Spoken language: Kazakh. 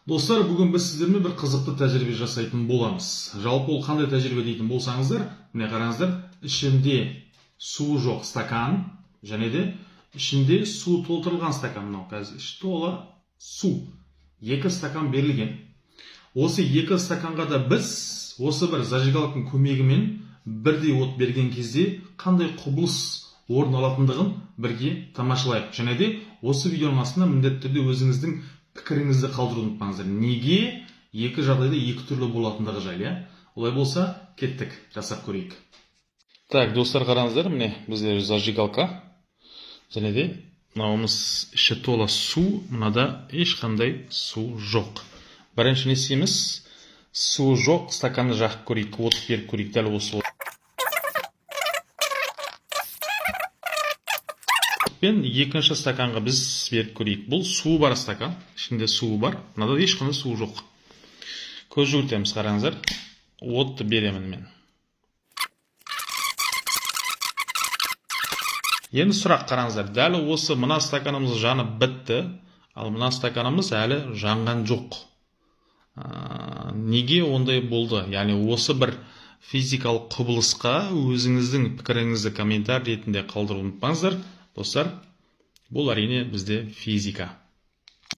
Достар, бүгін біз сіздермен бір қызықты тәжірибе жасайтын боламыз. Жалпы ол қандай тәжірибе дейтін болсаңыздар, міне қараңыздар, ішінде су жоқ стакан, және де ішінде су толтырылған стакан. Мынау қазір іші тола су. Екі стакан берілген. Осы екі стаканға да біз осы бір зажигалканың көмегімен бірдей от берген кезде қандай құбылыс орын алатындығын бірге тамашалайық. Және де осы видеоның астына міндетті түрде өзіңіздің пікіріңізді қалдыруды ұмытпаңыздар. Неге екі жағдайда екі түрлі болатындығы жайлы, олай болса, кеттік, жасап көрейік. Так, достар, қараңыздар, міне бізде зажигалка. Және де мынауымыз іші тола су, мынада ешқандай су жоқ. Бірінші не істейміз? Су жоқ, стаканды жағып көрейік, от беріп көрейік, дәл осы от. Екінші стаканға біз беріп көрейік. Бұл су бар стакан, ішінде су бар, мынада ешқандай су жоқ. Көз жүгіртеміз, қараңыздар. Отты беремін мен. Енді сұрақ, қараңыздар. Дәл осы мына стаканымыз жанып бітті, ал мына стаканымыз әлі жанған жоқ. Неге ондай болды? Яғни осы бір физикалық құбылысқа өзіңіздің пікіріңізді комментарий ретінде қалдыруды ұмытпаңыздар. Достар, бұл әрине бізде физика.